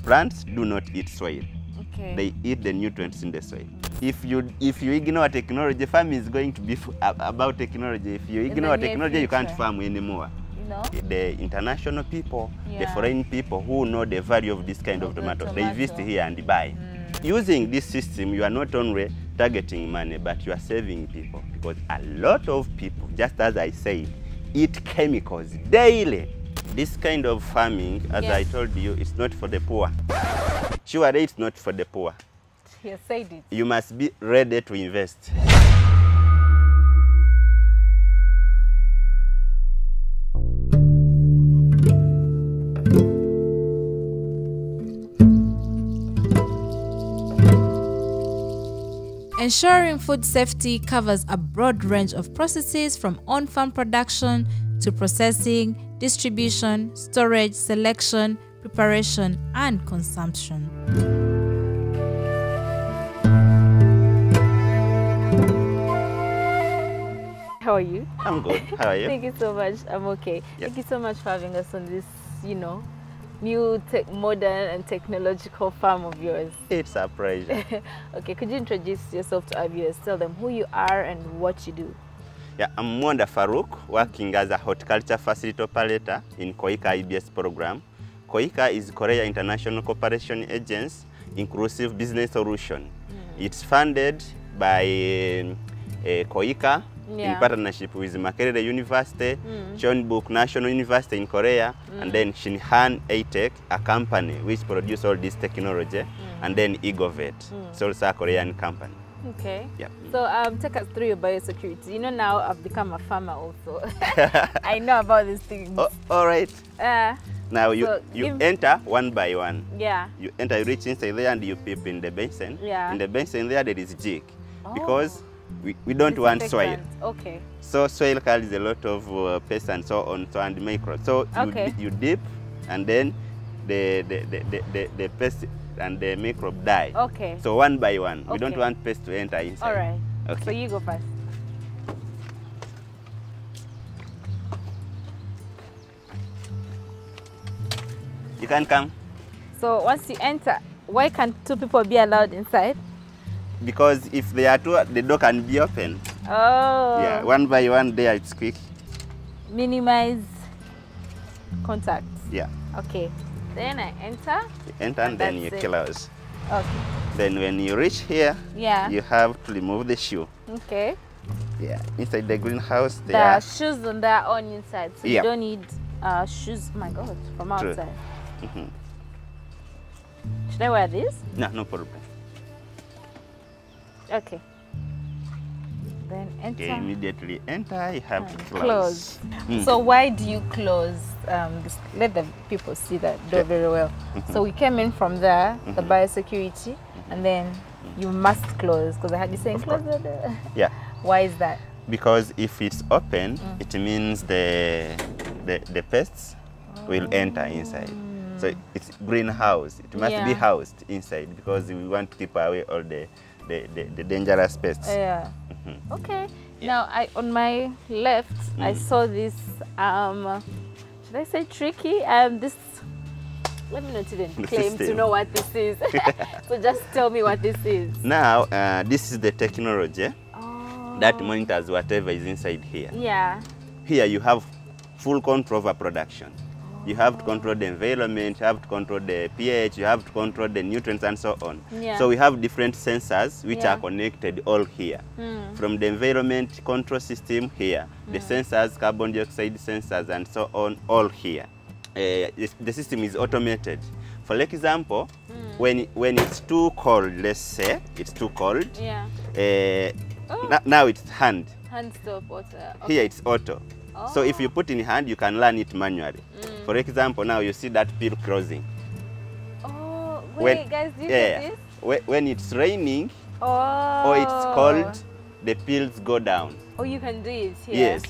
plants do not eat soil. Okay. They eat the nutrients in the soil. If you ignore technology, farming is going to be about technology. If you ignore technology, you can't farm anymore. You know? The international people, the foreign people who know the value of this kind of tomato, they visit here and buy. Using this system, you are not only targeting money, but you are saving people, because a lot of people, just as I said, eat chemicals daily. This kind of farming, as I told you, is not for the poor. Surely it's not for the poor. You said it. You must be ready to invest. Ensuring food safety covers a broad range of processes from on-farm production to processing, distribution, storage, selection, preparation, and consumption. How are you? I'm good. How are you? Thank you so much. I'm okay. Yep. Thank you so much for having us on this, new modern and technological farm of yours. It's a pleasure. Okay, could you introduce yourself to our viewers? Tell them who you are and what you do. Yeah, I'm Mwanda Farouk, working as a horticulture facility operator in Koika IBS program. Koika is Korea International Cooperation Agency Inclusive Business Solution. It's funded by Koika in partnership with Makere University, Chonbuk National University in Korea, and then Shinhan A-Tech, a company which produces all this technology, and then Egovet, it's also a Korean company. Okay. Yep. So take us through your biosecurity. You know, now I've become a farmer also. I know about these things. Oh, all right. Now you so enter one by one. Yeah. You enter, you reach inside there and you peep in the basin. Yeah. In the basin there is jig, because we don't want soil. Okay. So soil carries a lot of pests and so on, and microbes. So you dip, and then the pest and the microbe die. Okay. So one by one. We don't want pests to enter inside. All right. Okay. So you go first. You can come. So once you enter, why can't two people be allowed inside? Because if they are two, the door can be open. Oh. Yeah, one by one there, it's quick. Minimize contact. Yeah. Okay. Then I enter. You enter and then you close. Okay. Then when you reach here, you have to remove the shoe. Okay. Yeah, inside the greenhouse The there. shoes on their own inside, so you don't need shoes. My God, from outside. Should I wear this? No, no problem. Okay. Then enter. Okay, immediately enter. You have to close. So why do you close this? Let the people see that door very well. So we came in from there, the biosecurity, and then you must close, because I had you saying close the door. Yeah. Why is that? Because if it's open, it means the pests will enter inside. So it's greenhouse. It must be housed inside, because we want to keep away all the dangerous pests. Yeah. Okay. Now, on my left, I saw this. Should I say tricky? This. Let me not even claim to know what this is. So just tell me what this is. Now, this is the technology that monitors whatever is inside here. Yeah. Here you have full control over production. You have to control the environment, you have to control the pH, you have to control the nutrients and so on. Yeah. So we have different sensors which are connected all here. From the environment control system here, the sensors, carbon dioxide sensors and so on, all here. The system is automated. For example, when it's too cold, let's say it's too cold, now it's hand. Hand stop water. Okay. Here it's auto. So if you put in hand, you can learn it manually. For example, now you see that peel closing. Oh, wait, guys, do you get this? When it's raining or it's cold, the peels go down. Oh, you can do it here? Yes.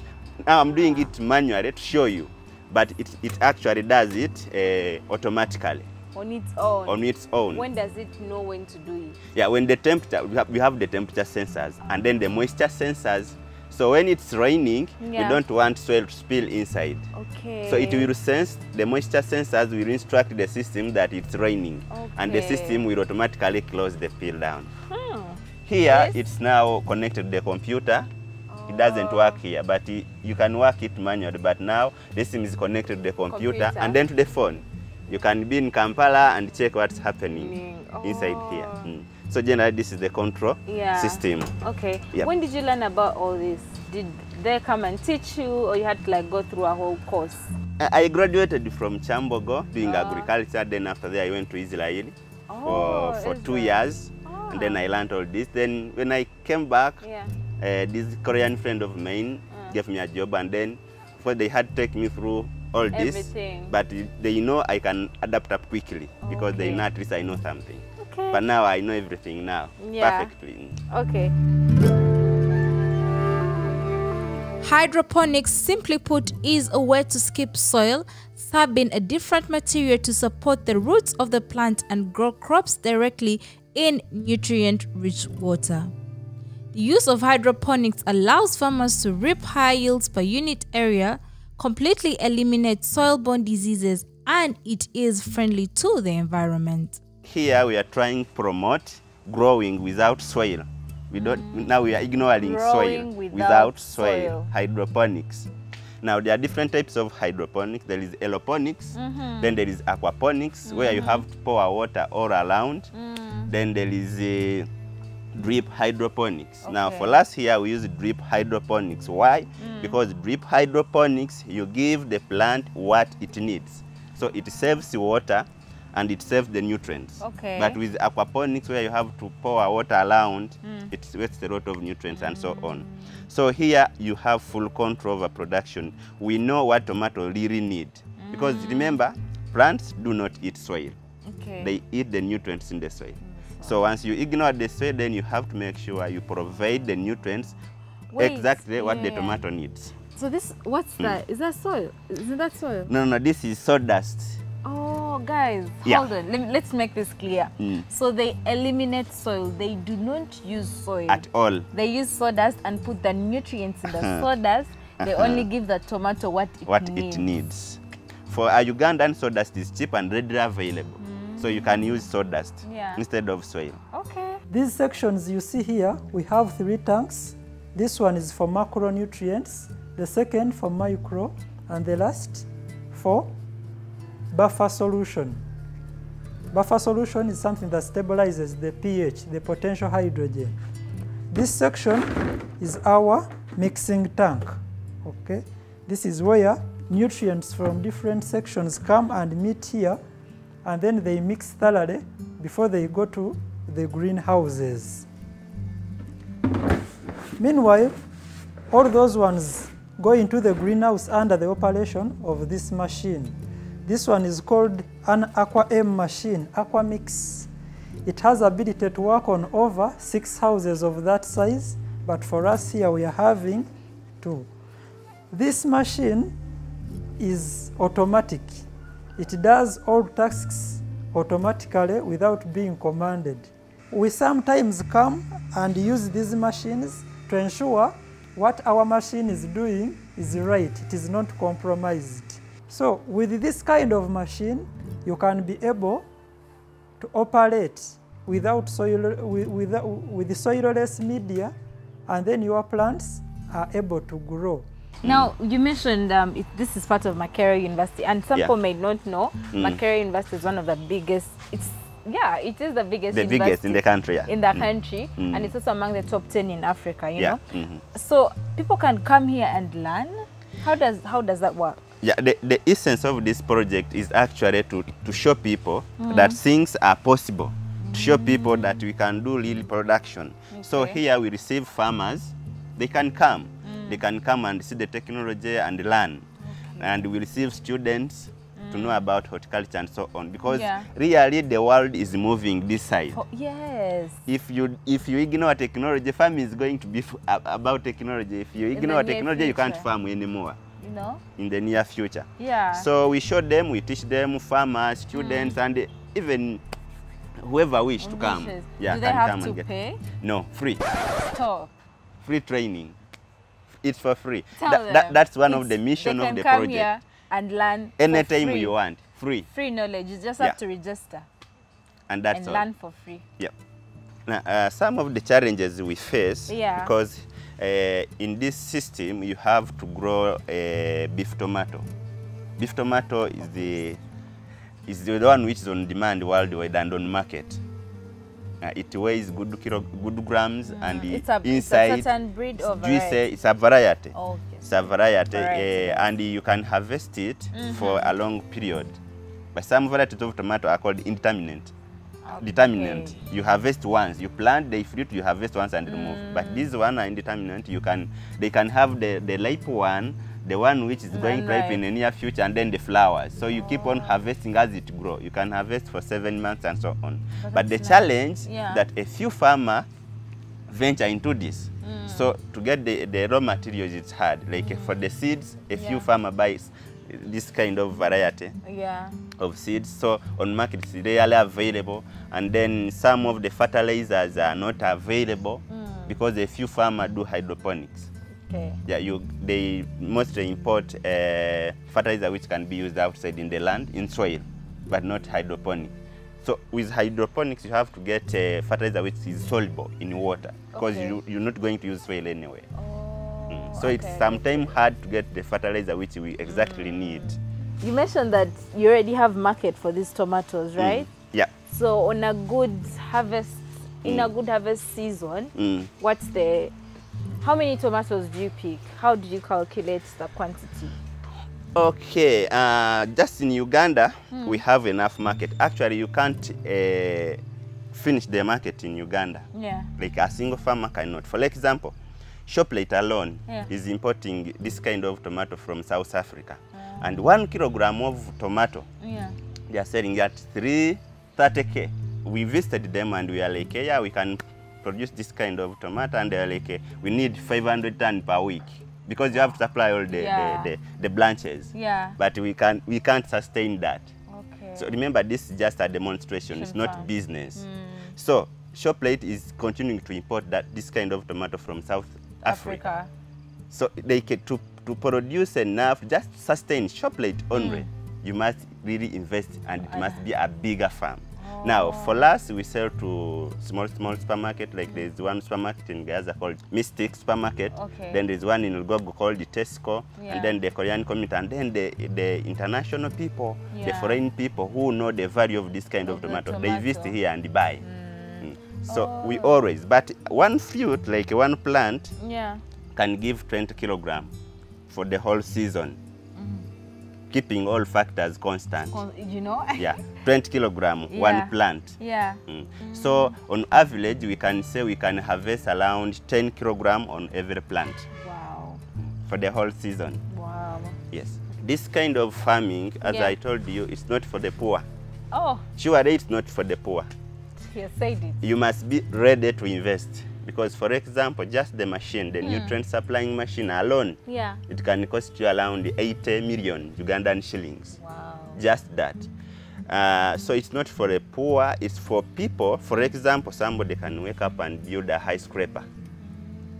Now I'm doing it manually to show you, but it actually does it automatically. On its own? On its own. When does it know when to do it? Yeah, when the temperature, we have the temperature sensors, and then the moisture sensors. So when it's raining, Yeah. we don't want soil to spill inside. Okay. So it will sense, the moisture sensors will instruct the system that it's raining. And the Okay. system will automatically close the peel down. Yes. Here, it's now connected to the computer. It doesn't work here, but you can work it manually. But now, this thing is connected to the computer and then to the phone. You can be in Kampala and check what's happening inside here. So generally, this is the control system. Okay. Yep. When did you learn about all this? Did they come and teach you, or you had to like go through a whole course? I graduated from Chambogo doing agriculture. Then after that, I went to Israel for 2 years. And then I learned all this. Then when I came back, this Korean friend of mine gave me a job, and then they had to take me through all this. Everything. But they know I can adapt up quickly because they know at least I know something. Okay. But now I know everything now perfectly. Okay. Hydroponics, simply put, is a way to skip soil, sabbing a different material to support the roots of the plant and grow crops directly in nutrient-rich water. The use of hydroponics allows farmers to reap high yields per unit area, completely eliminate soil-borne diseases, and it is friendly to the environment. Here we are trying to promote growing without soil. Now we are ignoring Growing soil without soil. soil. Hydroponics. Now there are different types of hydroponics. There is aeroponics, then there is aquaponics, where you have to pour water all around. Then there is a drip hydroponics. Now for us here, we use drip hydroponics. Why? Because drip hydroponics, you give the plant what it needs. So it saves water and it saves the nutrients. Okay. But with aquaponics, where you have to pour water around, it wastes a lot of nutrients and so on. So here you have full control over production. We know what tomato really need. Because remember, plants do not eat soil. Okay. They eat the nutrients in the soil. So once you ignore the soil, then you have to make sure you provide the nutrients exactly what the tomato needs. So this, what's that? Is that soil? Isn't that soil? No, this is sawdust. Oh, guys, hold on. Let's make this clear. So they eliminate soil. They do not use soil At all. They use sawdust and put the nutrients in the sawdust. They only give the tomato what it needs. For a Ugandan, sawdust is cheap and readily available. So you can use sawdust instead of soil. Okay. These sections you see here, we have 3 tanks. This one is for macronutrients, the second for micro, and the last for buffer solution. Buffer solution is something that stabilizes the pH, the potential hydrogen. This section is our mixing tank. Okay, this is where nutrients from different sections come and meet here, and then they mix thoroughly before they go to the greenhouses. Meanwhile, all those ones go into the greenhouse under the operation of this machine. This one is called an Aqua M machine, Aqua Mix. It has ability to work on over 6 houses of that size, but for us here we are having 2. This machine is automatic. It does all tasks automatically without being commanded. We sometimes come and use these machines to ensure what our machine is doing is right, it is not compromised. So with this kind of machine, you can be able to operate without soil, with soilless media, and then your plants are able to grow. Now, you mentioned this is part of Makere University, and some people may not know, Makere University is one of the biggest, it is the biggest university biggest in the country. In the country, and it's also among the top 10 in Africa, you know. So people can come here and learn. How does that work? Yeah, the essence of this project is actually to show people that things are possible, to show people that we can do real production. So here we receive farmers, they can come. They can come and see the technology and learn. And we receive students to know about horticulture and so on. Because really the world is moving this side. Yes. If you ignore technology, farming is going to be about technology. If you ignore technology, you can't farm anymore. You know? In the near future. Yeah. So we show them, we teach them, farmers, students, and even whoever wish to come. Do they have to pay? No, free. Top. Free training. It's for free. That's one of the mission of the project. They can come here and learn anytime for free. You want, free. Free knowledge. You just have to register. And that's all. Learn for free. Yeah. Now, some of the challenges we face, because in this system you have to grow beef tomato. Beef tomato is the one which is on demand worldwide and on market. It weighs good grams, and inside it's a certain breed or variety? It's a variety. Okay. It's a variety, and you can harvest it for a long period. But some varieties of tomato are called indeterminate. Determinant. You harvest once, you plant, they fruit, you harvest once and remove. But these one are indeterminate. They can have the ripe one, the one which is going to ripe in the near future, and then the flowers. So you keep on harvesting as it grows. You can harvest for 7 months and so on. But the challenge that a few farmers venture into this. So to get the raw materials, it's hard. Like for the seeds, a few farmers buy this kind of variety of seeds. So on market it's rarely available, and then some of the fertilizers are not available because a few farmers do hydroponics. Okay. Yeah, they mostly import fertilizer which can be used outside in the land, in soil, but not hydroponic. So with hydroponics, you have to get fertilizer which is soluble in water, because you're not going to use soil anyway. So it's sometimes hard to get the fertilizer which we exactly need. You mentioned that you already have market for these tomatoes, right? Yeah. So on a good harvest, in a good harvest season, how many tomatoes do you pick? How do you calculate the quantity? Okay, just in Uganda, we have enough market. Actually, you can't finish the market in Uganda. Yeah. Like a single farmer cannot. For example, ShopRite alone is importing this kind of tomato from South Africa. And 1 kilogram of tomato, they are selling at 330K. We visited them and we are like, yeah, we can produce this kind of tomato, and they are like, we need 500 tons per week, because you have to supply all the branches. Yeah. But we can't sustain that. Okay. So remember, this is just a demonstration. It's not business. So ShopRite is continuing to import this kind of tomato from South Africa. So they to produce enough, just sustain ShopRite only, you must really invest, and it must be a bigger farm. Now, for us, we sell to small supermarket. Like there's one supermarket in Gaza called Mystic Supermarket. Then there's one in Lugogo called the Tesco, and then the Korean community, and then the international people, the foreign people who know the value of this kind of tomato. They visit here and buy. So we always, but one fruit, like one plant, can give 20 kilograms for the whole season, keeping all factors constant. You know? Yeah, 20 kilograms, one plant. Yeah. So on average, we can say we can harvest around 10 kilograms on every plant. Wow. For the whole season. Wow. Yes. This kind of farming, as I told you, it's not for the poor. Oh. Surely it's not for the poor. You said it. You must be ready to invest, because, for example, just the machine, the nutrient supplying machine alone, it can cost you around 80 million Ugandan shillings. Wow. Just that. So it's not for the poor, it's for people. For example, somebody can wake up and build a high scraper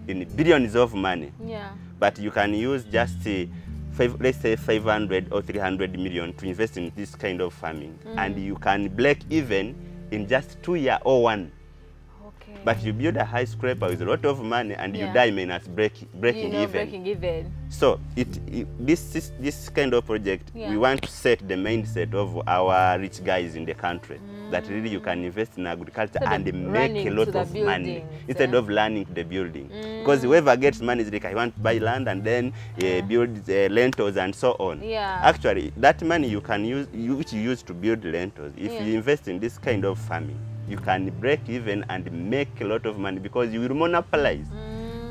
in billions of money. Yeah. But you can use just let's say 500 or 300 million to invest in this kind of farming, and you can break even in just 2 years or 1. Okay. But you build a high scraper with a lot of money, and you die minus breaking even. Breaking even. So this kind of project, we want to set the mindset of our rich guys in the country, that really you can invest in agriculture and make a lot of money instead of learning the building. Because whoever gets money is like, I want to buy land and then build lentils and so on. Yeah. Actually, that money you can use, which you use to build lentils, if you invest in this kind of farming, you can break even and make a lot of money, because you will monopolize.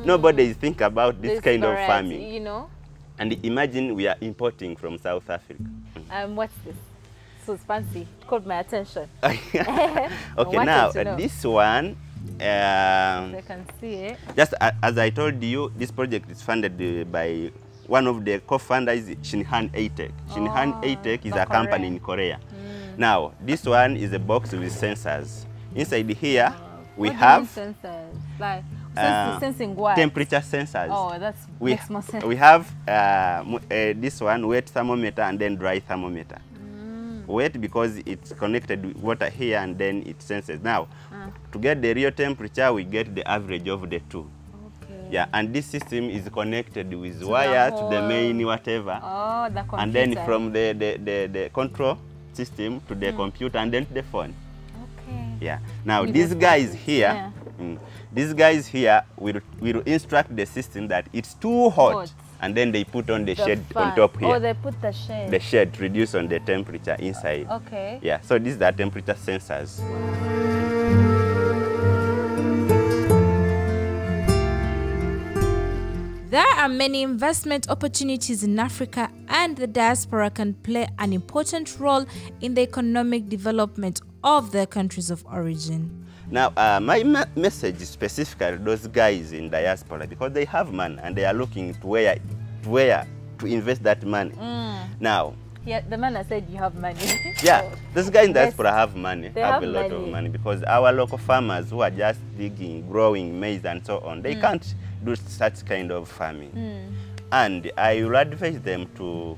Nobody think about this kind of farming. You know? And imagine we are importing from South Africa. What's this? So it's fancy. It caught my attention. Okay, now this one, I can see it. Just as I told you, this project is funded by one of the co-founders, Shinhan A-Tech. Shinhan A-Tech is a company in Korea. Now, this one is a box with sensors. Inside here, we have sensors. Like, Sensing what? Temperature sensors. Oh, makes more sense. We have this one, wet thermometer and then dry thermometer. Wet because it's connected with water here and then it senses. Now, to get the real temperature, we get the average of the two. Okay. Yeah, and this system is connected with wires to the main whatever. Oh, the computer. And then from the control system to the computer and then to the phone. Okay. Yeah. Now, these guys here, these guys here will instruct the system that it's too hot. And then they put on the shade on top here. Oh, they put the shade. The shade to reduce on the temperature inside. Okay. Yeah, so these are temperature sensors. There are many investment opportunities in Africa, and the diaspora can play an important role in the economic development of their countries of origin. Now, my message is specifically to those guys in diaspora, because they have money and they are looking to where to invest that money. Now, yeah, the man has said you have money. Yeah, those guys in diaspora have money, have a lot money. of money, because our local farmers who are just digging, growing maize and so on, they can't do such kind of farming. And I will advise them to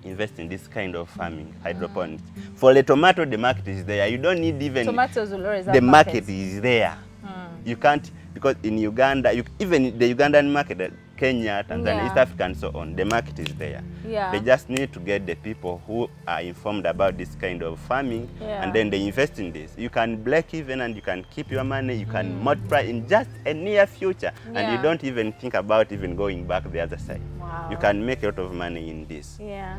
invest in this kind of farming, hydroponics. For the tomato, the market is there. You don't need even... Tomatoes will always have the market is there. You can't, because in Uganda, even the Ugandan market, Kenya, Tanzania, East Africa and so on, the market is there. Yeah. They just need to get the people who are informed about this kind of farming, and then they invest in this. You can break even and you can keep your money, you can multiply in just a near future, and you don't even think about even going back the other side. Wow. You can make a lot of money in this. Yeah.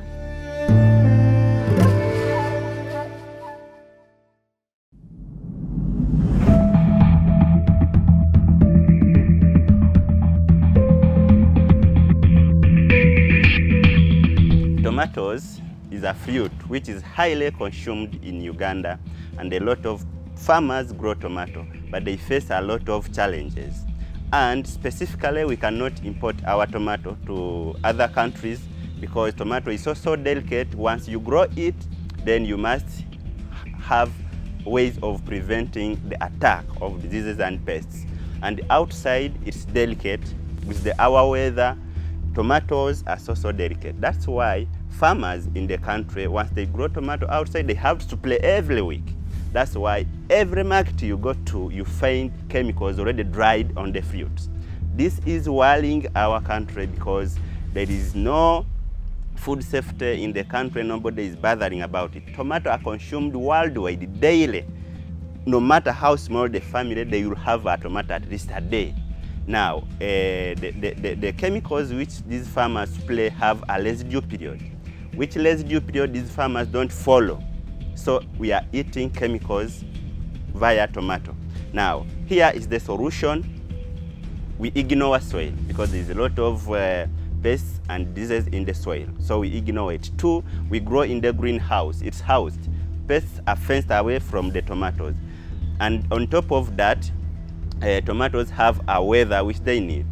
Tomatoes is a fruit which is highly consumed in Uganda, and a lot of farmers grow tomato, but they face a lot of challenges. And specifically, we cannot import our tomato to other countries because tomato is so delicate. Once you grow it, then you must have ways of preventing the attack of diseases and pests. And outside, it's delicate. With our weather, tomatoes are so delicate. That's why farmers in the country, once they grow tomato outside, they have to spray every week. That's why every market you go to, you find chemicals already dried on the fruits. This is worrying our country because there is no food safety in the country. Nobody is bothering about it. Tomatoes are consumed worldwide daily. No matter how small the family, they will have a tomato at least a day. Now, the chemicals which these farmers spray have a residue period, which residue period these farmers don't follow. So we are eating chemicals via tomato. Now, here is the solution. We ignore soil because there's a lot of pests and diseases in the soil. So we ignore it. 2, we grow in the greenhouse. It's housed. Pests are fenced away from the tomatoes. And on top of that, tomatoes have a weather which they need.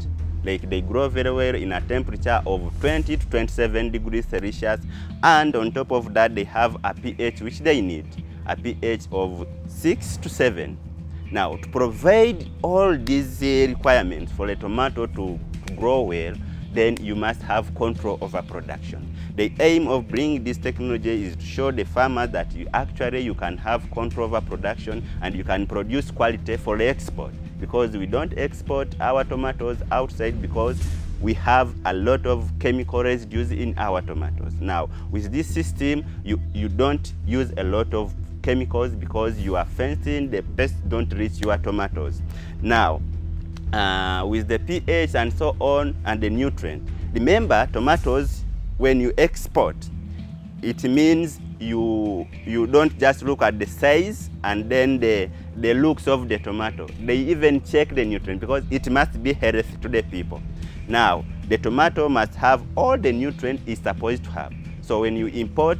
Like they grow very well in a temperature of 20 to 27 degrees Celsius, and on top of that they have a pH which they need, a pH of 6 to 7. Now, to provide all these requirements for a tomato to grow well, then you must have control over production. The aim of bringing this technology is to show the farmers that you can have control over production and you can produce quality for export. Because we don't export our tomatoes outside because we have a lot of chemical residues in our tomatoes. Now, with this system, you don't use a lot of chemicals because you are fencing, the pests don't reach your tomatoes. Now, with the pH and so on and the nutrient, remember tomatoes, when you export, it means you don't just look at the size and then the looks of the tomato. They even check the nutrient because it must be healthy to the people. Now, the tomato must have all the nutrients it's supposed to have. So when you import,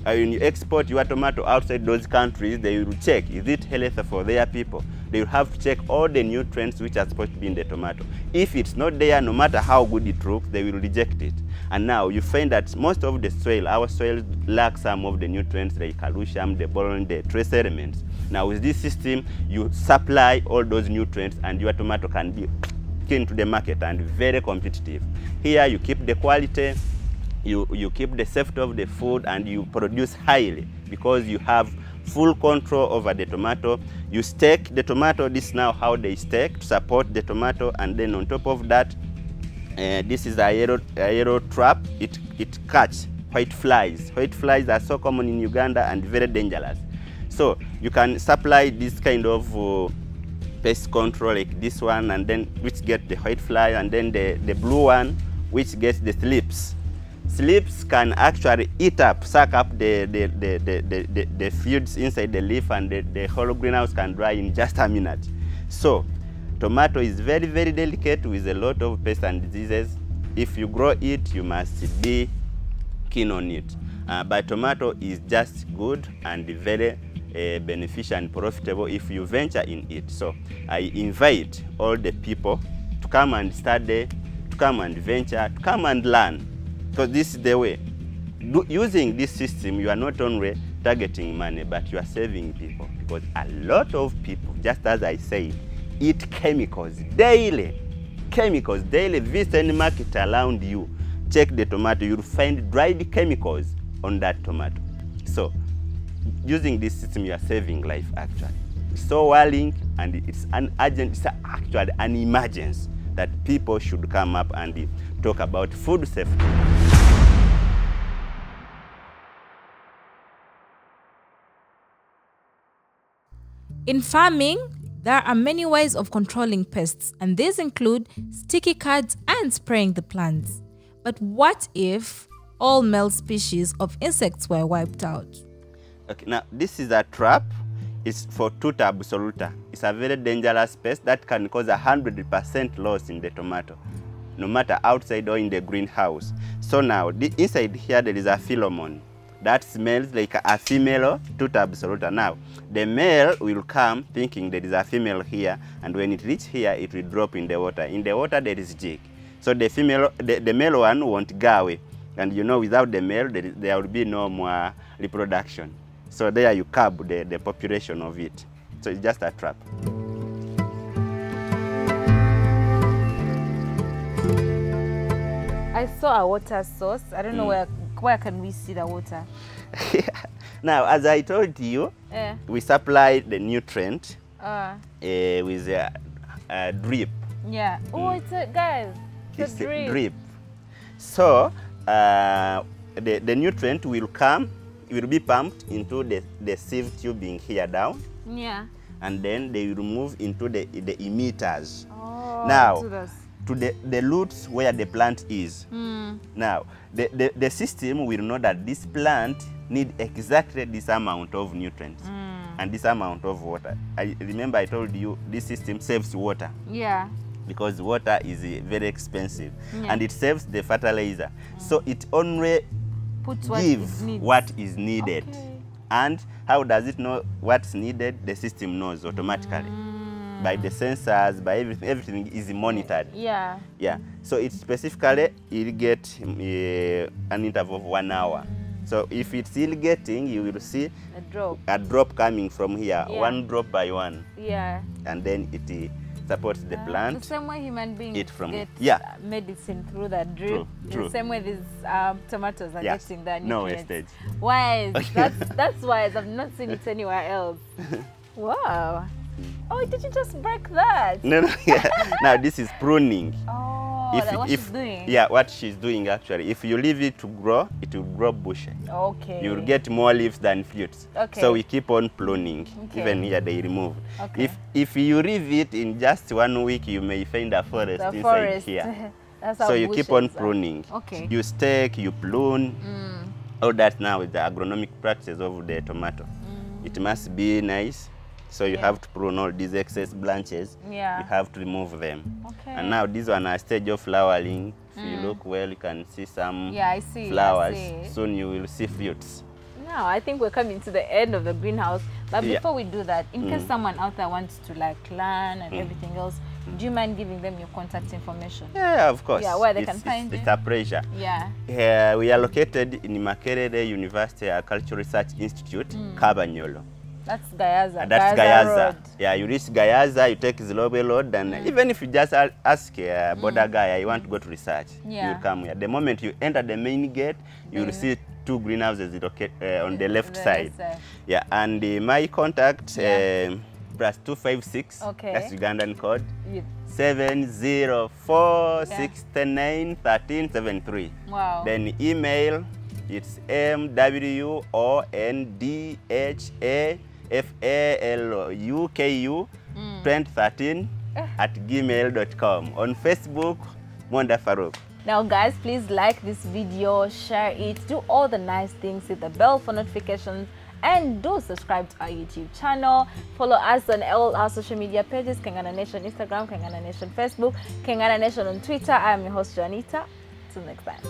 when you export your tomato outside those countries, they will check, is it healthy for their people? They will have to check all the nutrients which are supposed to be in the tomato. If it's not there, no matter how good it looks, they will reject it. And now you find that most of the soil, our soil lacks some of the nutrients like calcium, the boron, the trace elements. Now with this system, you supply all those nutrients and your tomato can be into the market and very competitive. Here you keep the quality, you keep the safety of the food, and you produce highly because you have full control over the tomato. You stake the tomato. This is now how they stake to support the tomato, and then on top of that, this is a yellow trap. It catches white flies. White flies are so common in Uganda and very dangerous. So you can supply this kind of pest control like this one, and then which get the white fly, and then the blue one which gets the slips. Slips can actually eat up, suck up the foods inside the leaf, and the whole greenhouse can dry in just a minute. So tomato is very, very delicate with a lot of pests and diseases. If you grow it, you must be keen on it. But tomato is just good and very beneficial and profitable if you venture in it. So I invite all the people to come and study, to come and venture, to come and learn. Because this is the way. Using this system, you are not only targeting money, but you are saving people. Because a lot of people, just as I said, eat chemicals daily. Chemicals daily. Visit any market around you. Check the tomato. You'll find dried chemicals on that tomato. So, using this system, you are saving life actually. It's so worrying, and it's an urgent, it's actually an emergency that people should come up and talk about food safety. In farming, there are many ways of controlling pests, and these include sticky cards and spraying the plants. But what if all male species of insects were wiped out? Okay, now this is a trap. It's for Tuta absoluta. It's a very dangerous pest that can cause 100% loss in the tomato, no matter outside or in the greenhouse. So now, inside here there is a pheromone that smells like a female Tuta absoluta. Now, the male will come thinking there is a female here, and when it reaches here, it will drop in the water. In the water, there is jig. So the male one won't go away. And you know, without the male, there will be no more reproduction. So there you curb the population of it. So it's just a trap. I saw a water source. I don't know where can we see the water? Now, as I told you, we supply the nutrient with a drip. Yeah. Oh, it's a, guys, it's a drip. So the nutrient will come, it will be pumped into the sieve tubing here down. Yeah. And then they will move into the emitters. Oh, now, to the roots where the plant is. Now, the system will know that this plant needs exactly this amount of nutrients and this amount of water. I remember I told you this system saves water. Yeah. Because water is very expensive, and it saves the fertilizer. So it only gives what is needed. Okay. And how does it know what's needed? The system knows automatically. By the sensors, by everything is monitored. Yeah. Yeah. So it specifically irrigate an interval of 1 hour. So if it's irrigating, you will see a drop coming from here, 1 drop by 1. Yeah. And then it supports the plant. The same way human beings get medicine through that drip. True. The same way these tomatoes are getting that nutrients. No wastage. Wise. That's wise. I've not seen it anywhere else. Wow. Oh, did you just break that? No. Yeah. Now this is pruning. Oh, that's what she's doing. Yeah, what she's doing actually. If you leave it to grow, it will grow bushy. Okay. You will get more leaves than fruits. Okay. So we keep on pruning. Okay. Even here they remove. Okay. If you leave it in just 1 week, you may find a forest inside here. That's how so you keep on pruning. Okay. You stake, you prune. All that now is the agronomic practices of the tomato. It must be nice. So you have to prune all these excess branches. Yeah. You have to remove them. Okay. And now these one are stage of flowering. If you look well, you can see some flowers. Soon you will see fruits. Now I think we're coming to the end of the greenhouse. But before we do that, in case someone out there wants to like learn and everything else, do you mind giving them your contact information? Yeah, of course. Yeah, where they can find you. It's a pleasure. Yeah. We are located in Makere University Agricultural Research Institute, Kabanyolo. That's Gayaza. That's Gayaza Gayaza. Road. Yeah, you reach Gayaza, you take Zilobe Road, and even if you just ask border guy, you want to go to research, you will come here. The moment you enter the main gate, you will see 2 greenhouses located on the left side. Yeah, and my contact +256. Okay. That's Ugandan code. Yeah. 704-610-1373. Wow. Then email, it's mwandhafaluku2013@gmail.com. On Facebook, Mwanda Farouk. Now guys, please like this video, share it, do all the nice things, hit the bell for notifications, and do subscribe to our YouTube channel. Follow us on all our social media pages, Kengana Nation Instagram, Kengana Nation Facebook, Kengana Nation on Twitter. I am your host, Janita. Till next time.